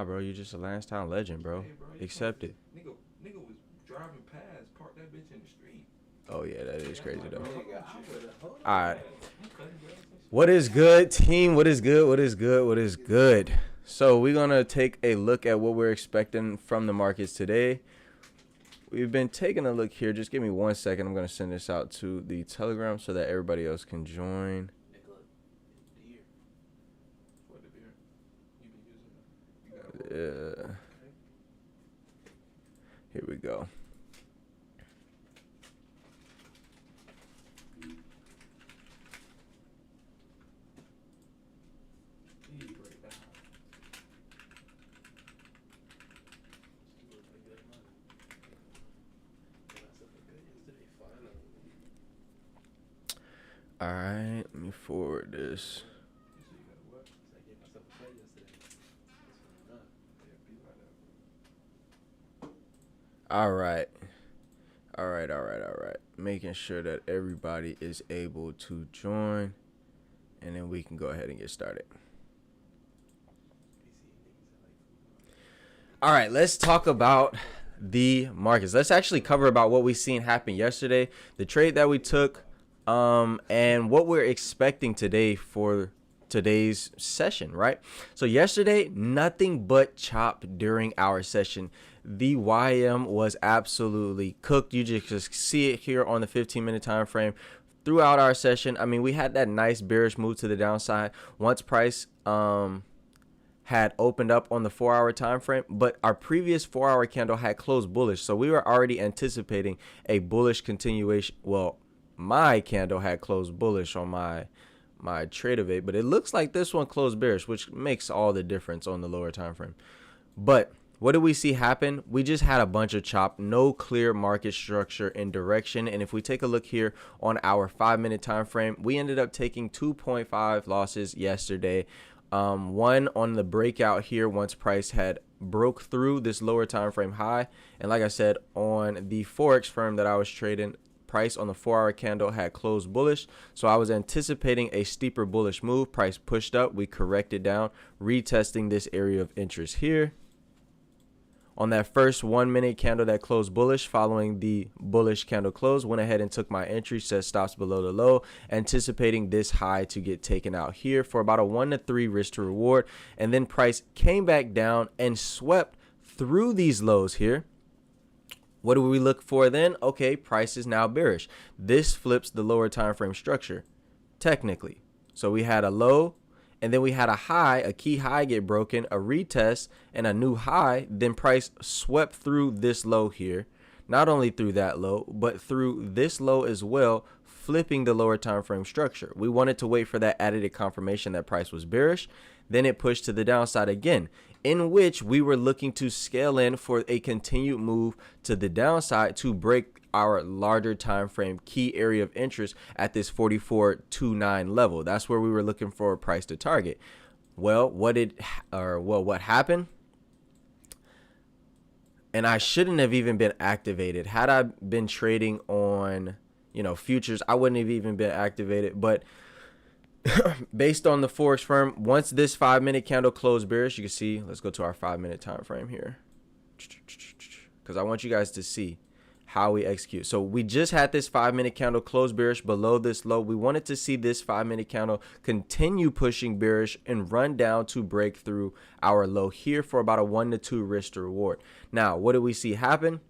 Bro, you just a last time legend, bro. Hey, bro, you can't Accept just it. nigga was driving past, parked that bitch in the street. Oh yeah, that is Yeah, I'm crazy like, though. bro, hold Nigga, on, I chill. would have. Hold All on. right. I'm cutting grass and shit. What is good, team? What is good? What is good? What is good? So we're gonna take a look at what we're expecting from the markets today. We've been taking a look here. Just give me 1 second. I'm gonna send this out to the Telegram so that everybody else can join. Nigga, look, deer. What the beer? You be using it? You got a Here we go. deed right now. She was pretty good money. And I said, good yesterday, finally. All right, let me forward this. You say you got a what? So I gave myself a cut yesterday. That's funny enough. Yeah, be like that, bro. All right. All right. Making sure that everybody is able to join, and then we can go ahead and get started. All right, let's talk about the markets. Let's actually cover about what we seen happen yesterday, the trade that we took, and what we're expecting today for today's session, right? So yesterday, nothing but chop during our session. The YM was absolutely cooked. You just see it here on the 15-minute time frame throughout our session. I mean, we had that nice bearish move to the downside once price had opened up on the 4-hour time frame, but our previous 4-hour candle had closed bullish, so we were already anticipating a bullish continuation. Well, my candle had closed bullish on my trade of it, but it looks like this one closed bearish, which makes all the difference on the lower time frame. But what did we see happen? We just had a bunch of chop, no clear market structure and direction. And if we take a look here on our 5-minute time frame, we ended up taking 2.5 losses yesterday. One on the breakout here once price had broke through this lower time frame high. And like I said, on the Forex firm that I was trading, price on the 4-hour candle had closed bullish, so I was anticipating a steeper bullish move. Price pushed up, we corrected down, retesting this area of interest here. On that first 1-minute candle that closed bullish, following the bullish candle close, went ahead and took my entry, set stops below the low, anticipating this high to get taken out here for about a 1 to 3 risk to reward. And then price came back down and swept through these lows here. What do we look for then? Okay, price is now bearish. This flips the lower time frame structure, technically. So we had a low, and then we had a high, a key high get broken, a retest, and a new high. Then price swept through this low here. Not only through that low, but through this low as well, flipping the lower time frame structure. We wanted to wait for that added confirmation that price was bearish. Then it pushed to the downside again, in which we were looking to scale in for a continued move to the downside to break our larger time frame key area of interest at this 44.29 level. That's where we were looking for a price to target. Well, what happened? And I shouldn't have even been activated. Had I been trading on, futures, I wouldn't have even been activated. But based on the Forex firm, once this 5-minute candle closed bearish, you can see, let's go to our 5-minute time frame here, because I want you guys to see how we execute. So we just had this 5-minute candle close bearish below this low. We wanted to see this 5-minute candle continue pushing bearish and run down to break through our low here for about a 1 to 2 risk to reward. Now, what do we see happen?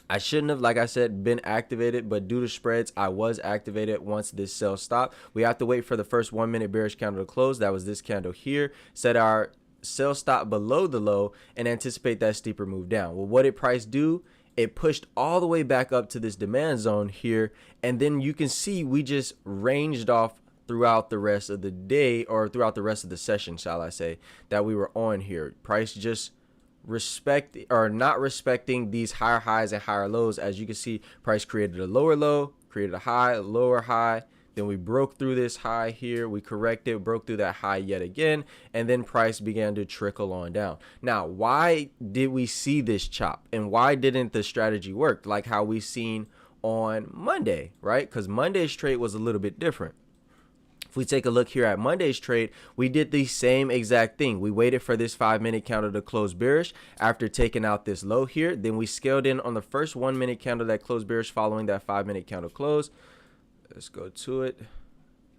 I shouldn't have, like I said, been activated, but due to spreads, I was activated once this sell stopped. We have to wait for the first 1-minute bearish candle to close. That was this candle here. Set our sell stop below the low and anticipate that steeper move down. Well, what did price do? It pushed all the way back up to this demand zone here. And then you can see we just ranged off throughout the rest of the day, or throughout the rest of the session, shall I say, that we were on here. Price just not respecting these higher highs and higher lows. As you can see, price created a lower low, created a high, a lower high. Then we broke through this high here. We corrected, broke through that high yet again. And then price began to trickle on down. Now, why did we see this chop? And why didn't the strategy work like how we seen on Monday, right? Because Monday's trade was a little bit different. If we take a look here at Monday's trade, we did the same exact thing. We waited for this 5-minute candle to close bearish after taking out this low here. Then we scaled in on the first 1-minute candle that closed bearish following that 5-minute candle close. Let's go to it.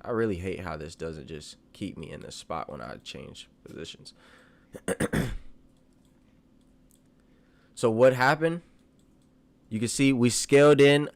I really hate how this doesn't just keep me in the spot when I change positions. So what happened? You can see we scaled in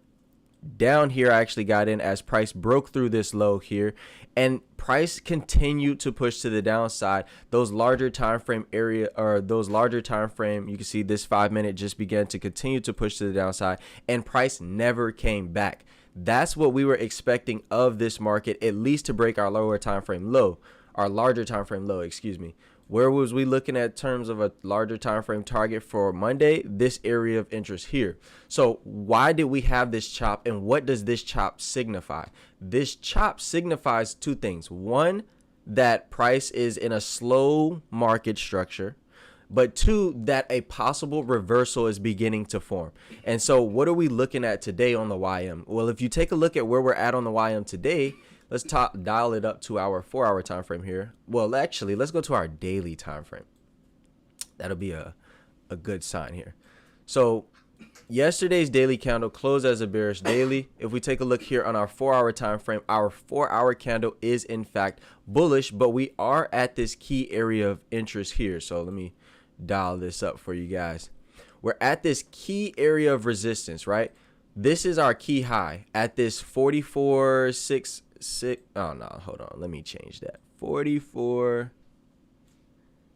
down here. I actually got in as price broke through this low here, and price continued to push to the downside. Those larger time frame area, or those larger time frame, you can see this 5-minute just began to continue to push to the downside, and price never came back. That's what we were expecting of this market, at least to break our lower time frame low, our larger time frame low, excuse me. Where was we looking at terms of a larger time frame target for Monday? This area of interest here. So why did we have this chop, and what does this chop signify? This chop signifies two things. One, that price is in a slow market structure, but two, that a possible reversal is beginning to form. And so what are we looking at today on the YM? Well, if you take a look at where we're at on the YM today, let's dial it up to our 4-hour time frame here. Well, actually, let's go to our daily time frame. That'll be a good sign here. So yesterday's daily candle closed as a bearish daily. If we take a look here on our 4-hour time frame, our 4-hour candle is in fact bullish, but we are at this key area of interest here. So let me dial this up for you guys. We're at this key area of resistance, right? This is our key high at this 44.66. Oh no, hold on, let me change that. 44,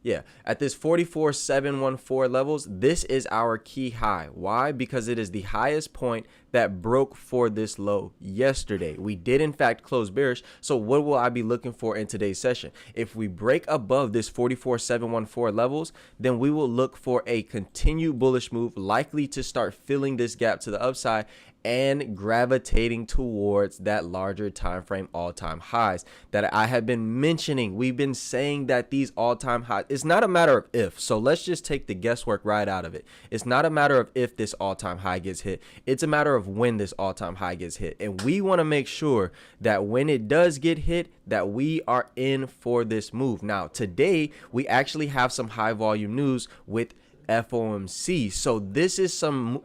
yeah, at this 44.714 levels, this is our key high. Why? Because it is the highest point that broke for this low yesterday. We did in fact close bearish. So what will I be looking for in today's session? If we break above this 44.714 levels, then we will look for a continued bullish move, likely to start filling this gap to the upside and gravitating towards that larger time frame all-time highs that I have been mentioning. We've been saying that these all-time highs, it's not a matter of if. So let's just take the guesswork right out of it. It's not a matter of if this all-time high gets hit. It's a matter of when this all-time high gets hit. And we want to make sure that when it does get hit, that we are in for this move. Now, today, we actually have some high volume news with FOMC. So this is some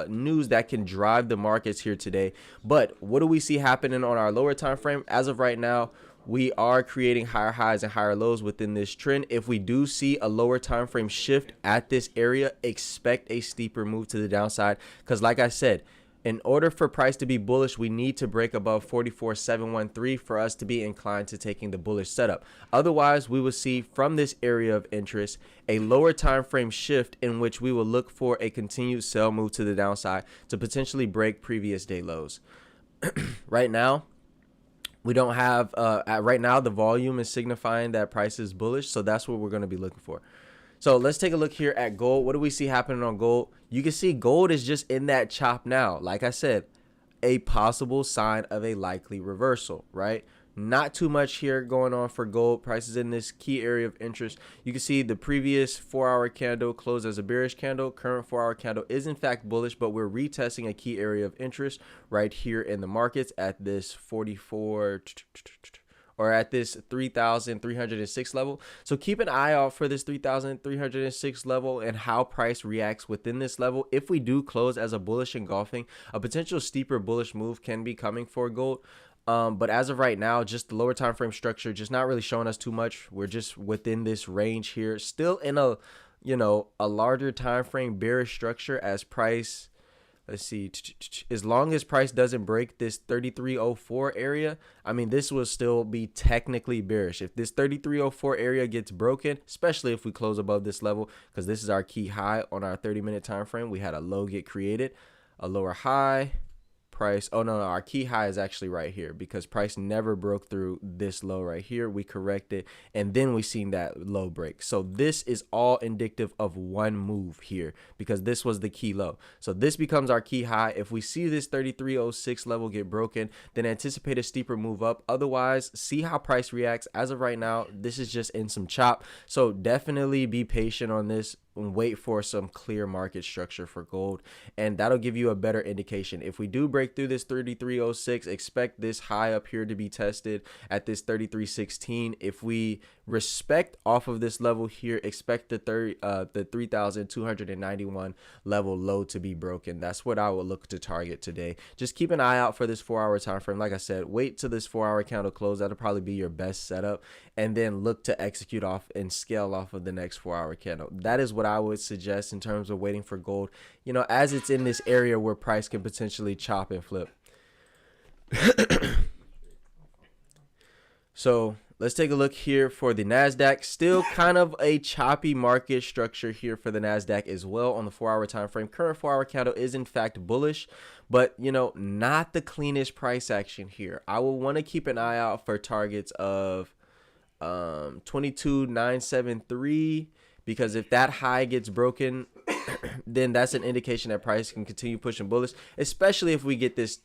news that can drive the markets here today. But what do we see happening on our lower time frame? As of right now, we are creating higher highs and higher lows within this trend. If we do see a lower time frame shift at this area, expect a steeper move to the downside, because like I said, in order for price to be bullish, we need to break above 44.713 for us to be inclined to taking the bullish setup. Otherwise, we will see from this area of interest a lower time frame shift in which we will look for a continued sell move to the downside to potentially break previous day lows. Right now, we don't have right now the volume is signifying that price is bullish, so that's what we're going to be looking for. So let's take a look here at gold. What do we see happening on gold? You can see gold is just in that chop now. Like I said, a possible sign of a likely reversal, right? Not too much here going on for gold. Prices in this key area of interest. You can see the previous 4-hour candle closed as a bearish candle. Current 4-hour candle is in fact bullish, but we're retesting a key area of interest right here in the markets at this 44 or at this 3,306 level. So keep an eye out for this 3,306 level and how price reacts within this level. If we do close as a bullish engulfing, a potential steeper bullish move can be coming for gold. But as of right now, just the lower time frame structure just not really showing us too much. We're just within this range here, still in a, you know, a larger time frame bearish structure as price. Let's see, as long as price doesn't break this 3304 area, I mean, this will still be technically bearish. If this 3304 area gets broken, especially if we close above this level, because this is our key high on our 30-minute time frame, we had a low get created, a lower high, price. Oh, no, our key high is actually right here because price never broke through this low right here. We corrected, and then we seen that low break. So this is all indicative of one move here because this was the key low. So this becomes our key high. If we see this 3306 level get broken, then anticipate a steeper move up. Otherwise, see how price reacts. As of right now, this is just in some chop. So definitely be patient on this. and wait for some clear market structure for gold, and that'll give you a better indication. If we do break through this 3306, expect this high up here to be tested at this 3316. If we respect off of this level here, expect the 3291 level low to be broken. That's what I will look to target today. Just keep an eye out for this 4-hour time frame. Like I said, wait till this 4-hour candle close. That'll probably be your best setup, and then look to execute off and scale off of the next 4-hour candle. That is what I would suggest in terms of waiting for gold, as it's in this area where price can potentially chop and flip. So let's take a look here for the NASDAQ. Still kind of a choppy market structure here for the NASDAQ as well on the 4-hour time frame. Current 4-hour candle is in fact bullish, but not the cleanest price action here. I will want to keep an eye out for targets of 22,973, because if that high gets broken, then that's an indication that price can continue pushing bullish, especially if we get this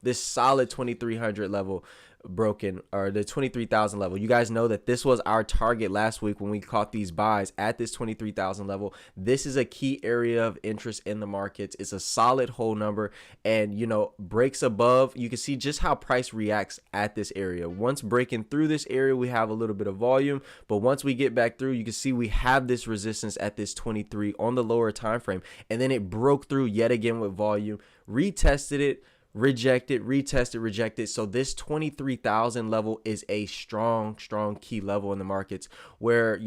this solid 2300 level broken, or the 23,000 level. You guys know that this was our target last week when we caught these buys at this 23,000 level. This is a key area of interest in the markets. It's a solid whole number, and breaks above, you can see just how price reacts at this area. Once breaking through this area, we have a little bit of volume, but once we get back through, you can see we have this resistance at this 23 on the lower time frame, and then it broke through yet again with volume, retested it, rejected, retested, rejected. So this 23,000 level is a strong key level in the markets where,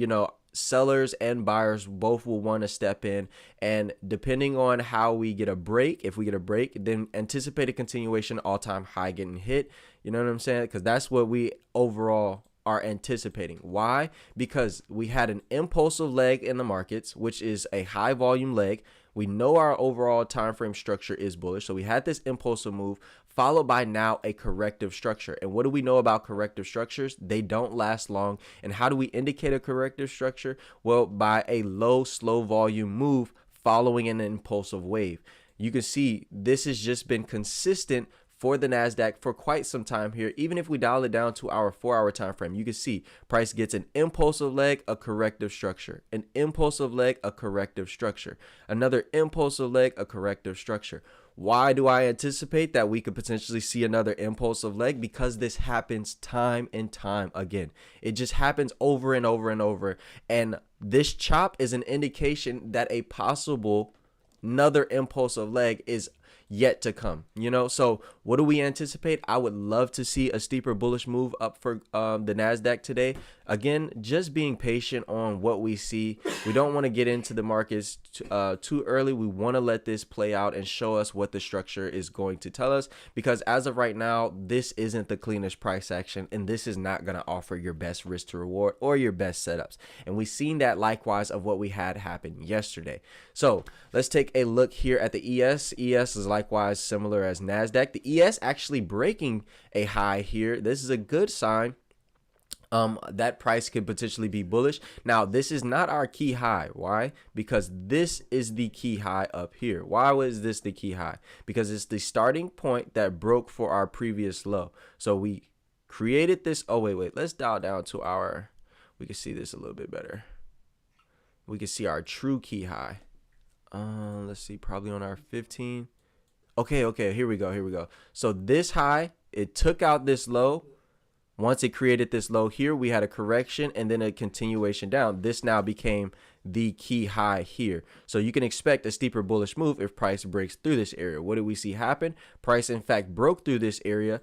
sellers and buyers both will want to step in, and depending on how we get a break, if we get a break, then anticipate a continuation, all-time high getting hit. You know what I'm saying? Because that's what we overall are anticipating. Why? Because we had an impulsive leg in the markets, which is a high volume leg. We know our overall time frame structure is bullish, so we had this impulsive move followed by now a corrective structure. And what do we know about corrective structures? They don't last long. And how do we indicate a corrective structure? Well, by a low, slow volume move following an impulsive wave. You can see this has just been consistent for the NASDAQ for quite some time here. Even if we dial it down to our 4-hour time frame, you can see price gets an impulsive leg, a corrective structure, an impulsive leg, a corrective structure, another impulsive leg, a corrective structure. Why do I anticipate that we could potentially see another impulsive leg? Because this happens time and time again. It just happens over and over and over. And this chop is an indication that a possible another impulsive leg is yet to come. So what do we anticipate? I would love to see a steeper bullish move up for the NASDAQ today. Again, just being patient on what we see. We don't want to get into the markets too early. We want to let this play out and show us what the structure is going to tell us, because as of right now, this isn't the cleanest price action, and this is not going to offer your best risk to reward or your best setups. And we've seen that likewise of what we had happen yesterday. So let's take a look here at the ES. ES is likewise similar as NASDAQ. The ES actually breaking a high here. This is a good sign. That price could potentially be bullish. Now, this is not our key high. Why? Because this is the key high up here. Why was this the key high? Because it's the starting point that broke for our previous low. So we created this. Oh, wait. Let's dial down to our, we can see this a little bit better. We can see our true key high. Let's see, probably on our 15. Okay, here we go. So this high, it took out this low. Once it created this low here, we had a correction and then a continuation down. This now became the key high here. So you can expect a steeper bullish move if price breaks through this area. What did we see happen? Price, in fact, broke through this area.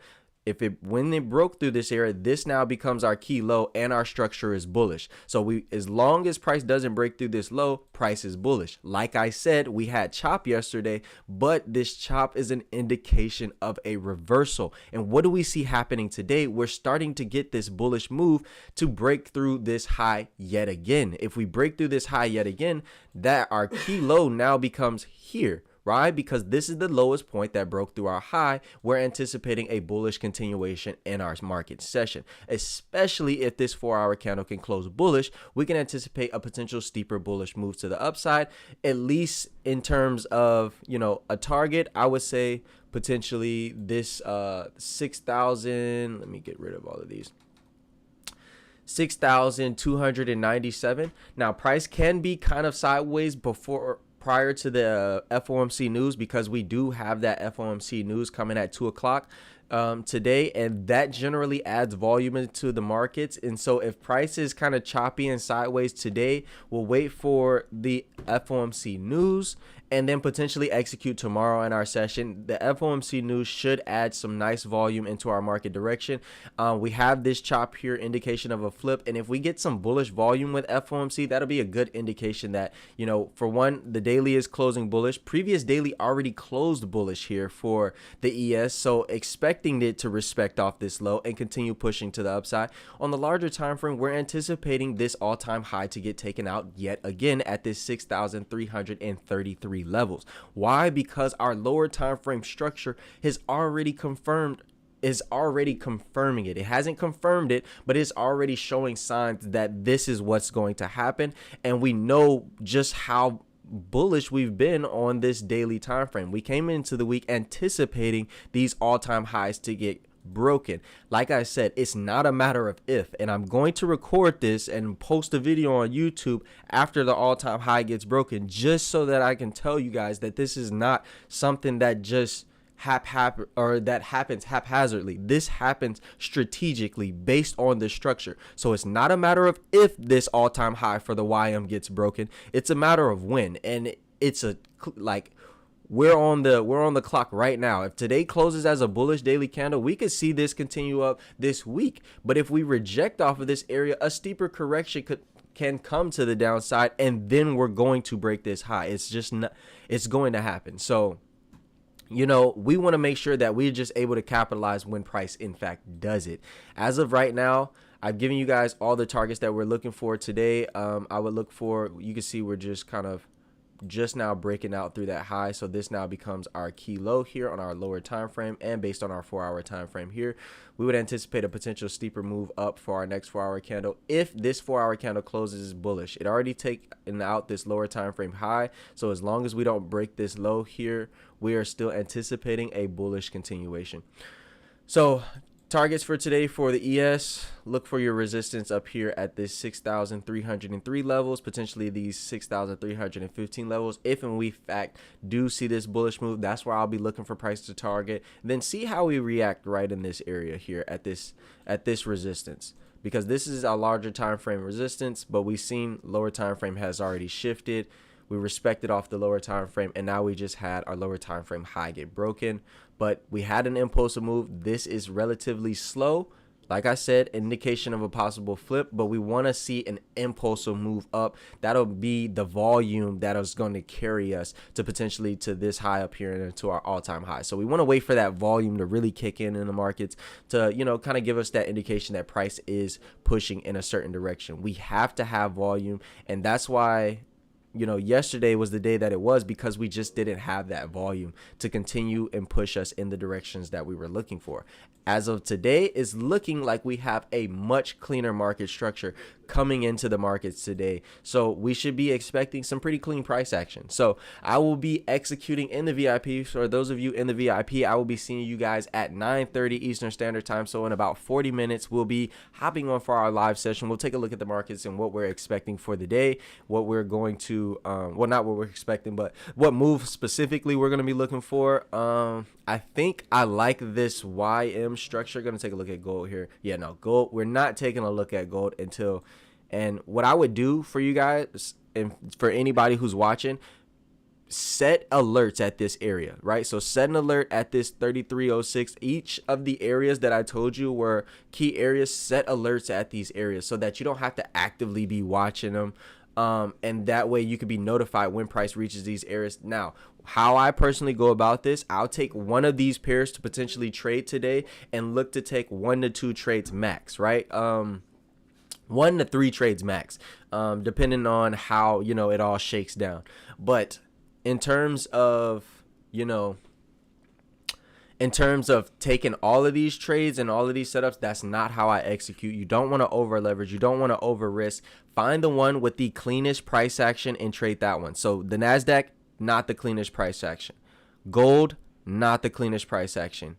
When it broke through this area, this now becomes our key low and our structure is bullish. So as long as price doesn't break through this low, price is bullish. Like I said, we had chop yesterday, but this chop is an indication of a reversal. And what do we see happening today? We're starting to get this bullish move to break through this high yet again. If we break through this high yet again, that our key low now becomes here. Right? Because this is the lowest point that broke through our high. We're anticipating a bullish continuation in our market session, especially if this 4-hour candle can close bullish. We can anticipate a potential steeper bullish move to the upside, at least in terms of, a target. I would say potentially this 6,000. Let me get rid of all of these. 6,297. Now, price can be kind of sideways prior to the FOMC news, because we do have that FOMC news coming at 2 o'clock today, and that generally adds volume into the markets. And so if price is kind of choppy and sideways today, we'll wait for the FOMC news and then potentially execute tomorrow in our session. The FOMC news should add some nice volume into our market direction. We have this chop here, indication of a flip, and if we get some bullish volume with FOMC, that'll be a good indication that, for one, the daily is closing bullish. Previous daily already closed bullish here for the ES, so expecting it to respect off this low and continue pushing to the upside. On the larger time frame, we're anticipating this all-time high to get taken out yet again at this 6,333 levels. Why? Because our lower time frame structure is already confirming it. It hasn't confirmed it, but it's already showing signs that this is what's going to happen, and we know just how bullish we've been on this daily time frame. We came into the week anticipating these all-time highs to get broken. Like I said, it's not a matter of if, and I'm going to record this and post a video on YouTube after the all-time high gets broken, just so that I can tell you guys that this is not something that just happens haphazardly. This happens strategically based on the structure. So it's not a matter of if this all-time high for the YM gets broken, it's a matter of when. And it's we're on the clock right now. If today closes as a bullish daily candle, we could see this continue up this week. But if we reject off of this area, a steeper correction can come to the downside, and then we're going to break this high. It's going to happen. So, we want to make sure that we're just able to capitalize when price in fact does it. As of right now, I've given you guys all the targets that we're looking for today. I would look for, you can see we're just kind of just now breaking out through that high, so this now becomes our key low here on our lower time frame, and based on our 4-hour time frame here, we would anticipate a potential steeper move up for our next 4-hour candle if this 4-hour candle closes bullish. It already taken out this lower time frame high, so as long as we don't break this low here, we are still anticipating a bullish continuation. So targets for today for the ES, look for your resistance up here at this 6,303 levels, potentially these 6,315 levels. If and we in fact do see this bullish move, that's where I'll be looking for price to target. Then see how we react right in this area here at this resistance, because this is a larger time frame resistance, but we've seen lower time frame has already shifted. We respected off the lower time frame, and now we just had our lower time frame high get broken. But we had an impulsive move. This is relatively slow. Like I said, indication of a possible flip, but we want to see an impulsive move up. That'll be the volume that is going to carry us to potentially to this high up here and to our all-time high. So we want to wait for that volume to really kick in the markets to, kind of give us that indication that price is pushing in a certain direction. We have to have volume, and that's why yesterday was the day that it was, because we just didn't have that volume to continue and push us in the directions that we were looking for. As of today, it's looking like we have a much cleaner market structure coming into the markets today. So we should be expecting some pretty clean price action. So I will be executing in the VIP. For those of you in the VIP, I will be seeing you guys at 9:30 Eastern Standard Time. So in about 40 minutes, we'll be hopping on for our live session. We'll take a look at the markets and what we're expecting for the day, what we're going to, well, not what we're expecting, but what move specifically we're going to be looking for. I think I like this YM structure. Going to take a look at gold here. Yeah, no, gold. We're not taking a look at gold until, and what I would do for you guys and for anybody who's watching, set alerts at this area, right? So set an alert at this 3306. Each of the areas that I told you were key areas, set alerts at these areas so that you don't have to actively be watching them. And that way you could be notified when price reaches these areas. Now, how I personally go about this, I'll take one of these pairs to potentially trade today and look to take 1 to 2 trades max, right? 1 to 3 trades max, depending on how, it all shakes down. But in terms of taking all of these trades and all of these setups, that's not how I execute. You don't want to over leverage. You don't want to over risk. Find the one with the cleanest price action and trade that one. So the NASDAQ, not the cleanest price action. Gold, not the cleanest price action.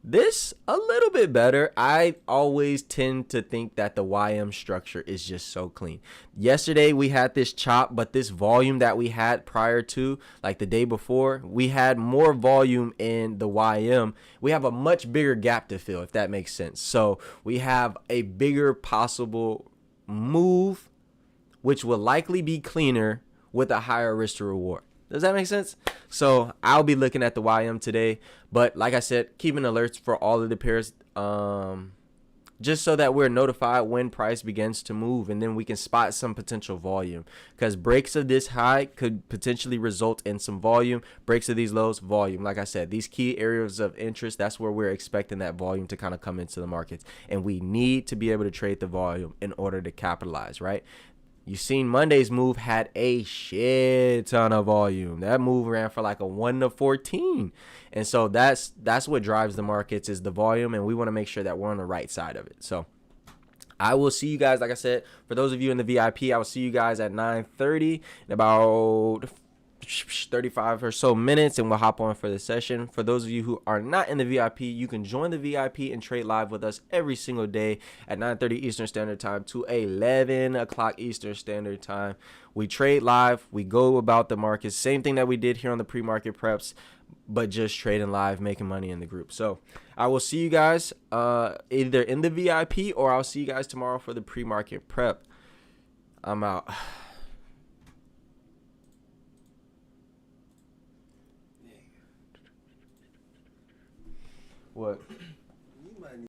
This a little bit better. I always tend to think that the YM structure is just so clean. Yesterday we had this chop, but this volume that we had prior to, like the day before, we had more volume in the YM. We have a much bigger gap to fill, if that makes sense. So we have a bigger possible move, which will likely be cleaner with a higher risk to reward. Does that make sense? So I'll be looking at the YM today, but like I said, keeping alerts for all of the pairs, just so that we're notified when price begins to move, and then we can spot some potential volume. Because breaks of this high could potentially result in some volume. Breaks of these lows, volume. Like I said, these key areas of interest, that's where we're expecting that volume to kind of come into the markets, and we need to be able to trade the volume in order to capitalize, right? You seen Monday's move had a shit ton of volume. That move ran for like a 1 to 14. And so that's what drives the markets, is the volume, and we want to make sure that we're on the right side of it. So I will see you guys, like I said, for those of you in the VIP, I will see you guys at 9:30 in about 35 or so minutes, and we'll hop on for the session. For those of you who are not in the VIP, you can join the VIP and trade live with us every single day at 9:30 Eastern Standard Time to 11 o'clock Eastern Standard Time. We trade live. We go about the markets. Same thing that we did here on the pre-market preps, but just trading live, making money in the group. So I will see you guys either in the VIP, or I'll see you guys tomorrow for the pre-market prep. I'm out. What?